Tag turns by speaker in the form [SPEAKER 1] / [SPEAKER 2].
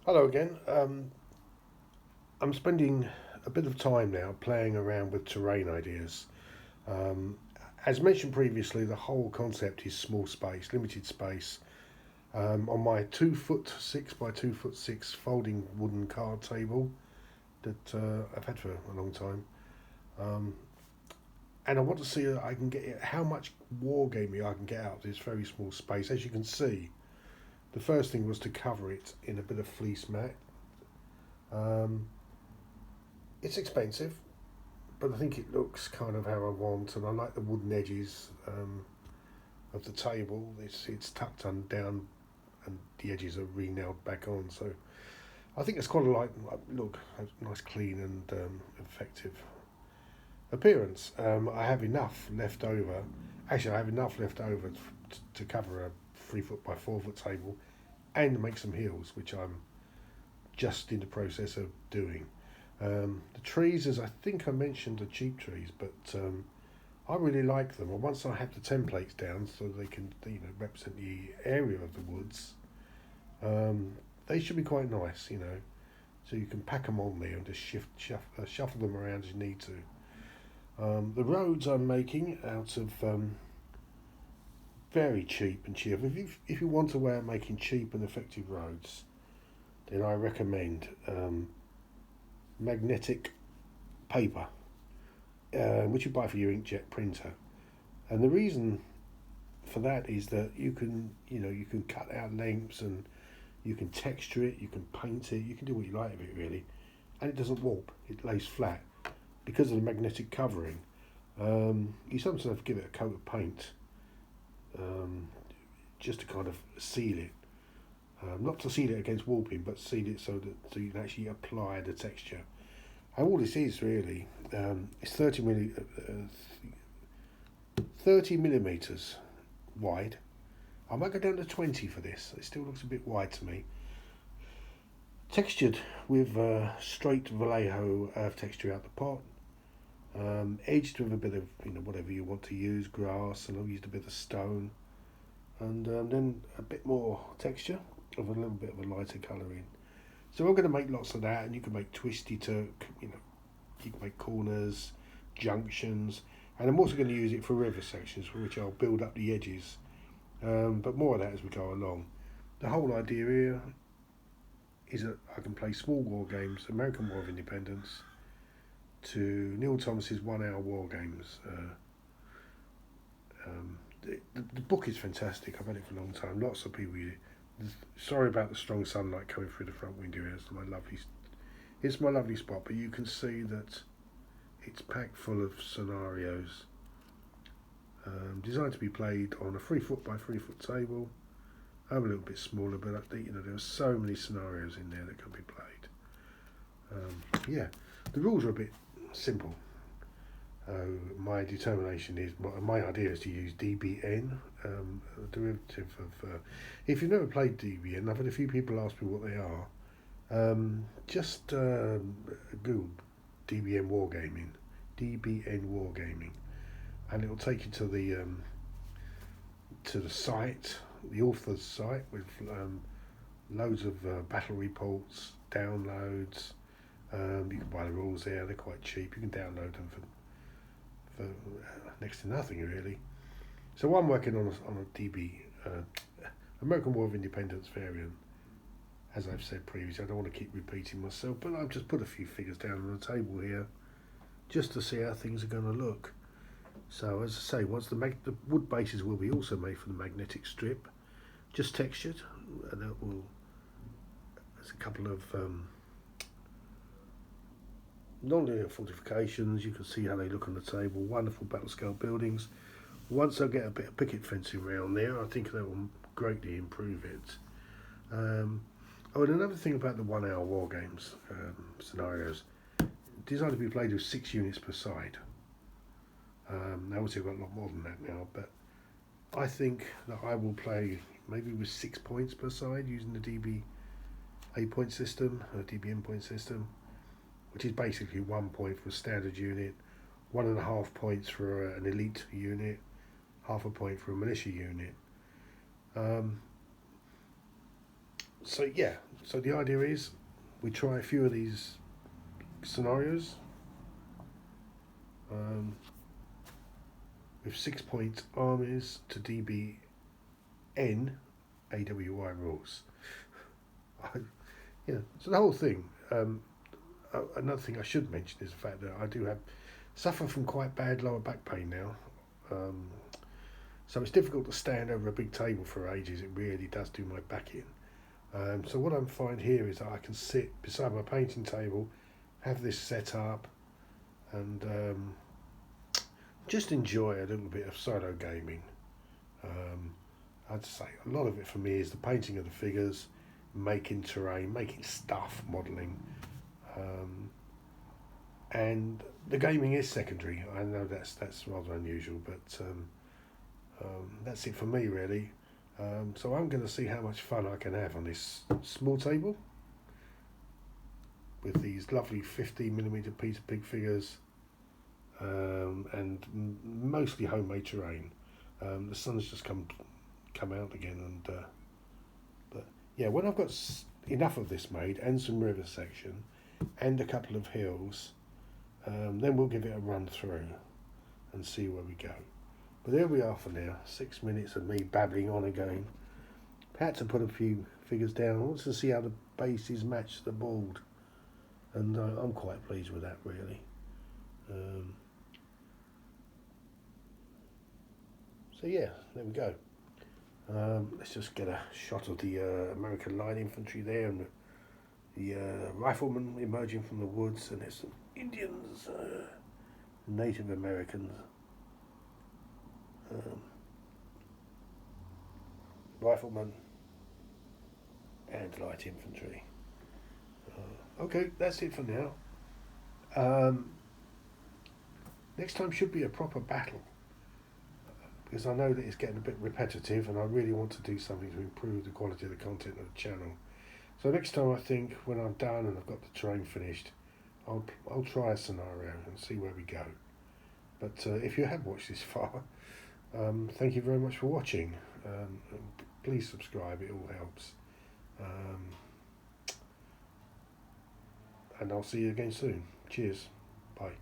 [SPEAKER 1] Hello again. I'm spending a bit of time now playing around with terrain ideas. Um, as mentioned previously, the whole concept is small space, limited space. On my 2 foot 6 by 2 foot 6 folding wooden card table that I've had for a long time, um, and I want to see that I can get how much wargaming I can get out of this very small space. As you can see, the first thing was to cover it in a bit of fleece mat. Um, it's expensive, but I think it looks kind of how I want, and I like the wooden edges of the table. It's tucked down, and the edges are re-nailed back on. So I think it's quite a look, a nice, clean and effective appearance. I have enough left over. Actually, I have enough left over to cover a 3 foot by 4 foot table and make some heels, which I'm just in the process of doing. The trees, as I think I mentioned, are cheap trees, but I really like them. And once I have the templates down, so they can represent the area of the woods, they should be quite nice. So you can pack them on there and just shuffle them around as you need to. The roads I'm making out of very cheap and cheap. If you want a way of making cheap and effective roads, then I recommend magnetic paper, which you buy for your inkjet printer. And the reason for that is that you can cut out lengths, and you can texture it, you can paint it, you can do what you like with it really, and it doesn't warp. It lays flat because of the magnetic covering. You sometimes have to give it a coat of paint, um, just to kind of seal it. Not to seal it against warping, but seal it so you can actually apply the texture. And all this is really, it's 30 millimeters wide. I might go down to 20 for this. It still looks a bit wide to me. Textured with straight Vallejo earth texture out the pot. Edged with a bit of whatever you want to use, grass, and I've used a bit of stone, and then a bit more texture of a little bit of a lighter colouring. So I'm going to make lots of that, and you can make twisty turk, you can make corners, junctions, and I'm also going to use it for river sections, for which I'll build up the edges. But more of that as we go along. The whole idea here is that I can play small war games, American War of Independence, to Neil Thomas's 1 hour war games. The book is fantastic. I've had it for a long time. Lots of people use it. Sorry about the strong sunlight coming through the front window here. It's my lovely spot, but you can see that it's packed full of scenarios, designed to be played on a 3 foot by 3 foot table. I'm a little bit smaller, but I think there are so many scenarios in there that can be played. Yeah, the rules are a bit simple. My determination is, my idea is to use DBN, a derivative of. If you've never played DBN, I've had a few people ask me what they are. Just Google DBN Wargaming, and it'll take you to the site, the author's site, with loads of battle reports, downloads. You can buy the rules there; they're quite cheap. You can download them for next to nothing really. So I'm working on a American War of Independence variant. As I've said previously, I don't want to keep repeating myself, but I've just put a few figures down on the table here, just to see how things are going to look. So as I say, once the wood bases will be also made from the magnetic strip, just textured, and there's a couple of non-linear fortifications. You can see how they look on the table. Wonderful battle scale buildings. Once I get a bit of picket fencing around there, I think that will greatly improve it. And another thing about the 1 hour war games scenarios, designed to be played with 6 units per side. Now obviously I've got a lot more than that now, but I think that I will play maybe with 6 points per side using the DBA point system, DBM point system, which is basically 1 point for a standard unit, 1.5 points for an elite unit, half a point for a militia unit. So yeah, So the idea is we try a few of these scenarios with 6-point armies to DBN AWI rules. So the whole thing. Another thing I should mention is the fact that I do suffer from quite bad lower back pain now. So it's difficult to stand over a big table for ages. It really does do my back in. So what I'm finding here is that I can sit beside my painting table, have this set up, and just enjoy a little bit of solo gaming. I'd say a lot of it for me is the painting of the figures, making terrain, making stuff, modelling, and the gaming is secondary. I know that's rather unusual, but that's it for me really. So I'm going to see how much fun I can have on this small table with these lovely 15mm Peter Pig figures and mostly homemade terrain. The sun's just come out again, and but yeah, when I've got enough of this made and some river section and a couple of hills, then we'll give it a run through and see where we go. But there we are for now. 6 minutes of me babbling on again. Had to put a few figures down. I want to see how the bases match the board, and I'm quite pleased with that really. So yeah, there we go. Let's just get a shot of the American light infantry there, and the riflemen emerging from the woods, and there's some Indians, Native Americans, riflemen, and light infantry. Okay, that's it for now. Next time should be a proper battle, because I know that it's getting a bit repetitive, and I really want to do something to improve the quality of the content of the channel. So next time, I think when I'm done and I've got the terrain finished, I'll try a scenario and see where we go. But if you have watched this far, thank you very much for watching. Please subscribe, it all helps. And I'll see you again soon. Cheers. Bye.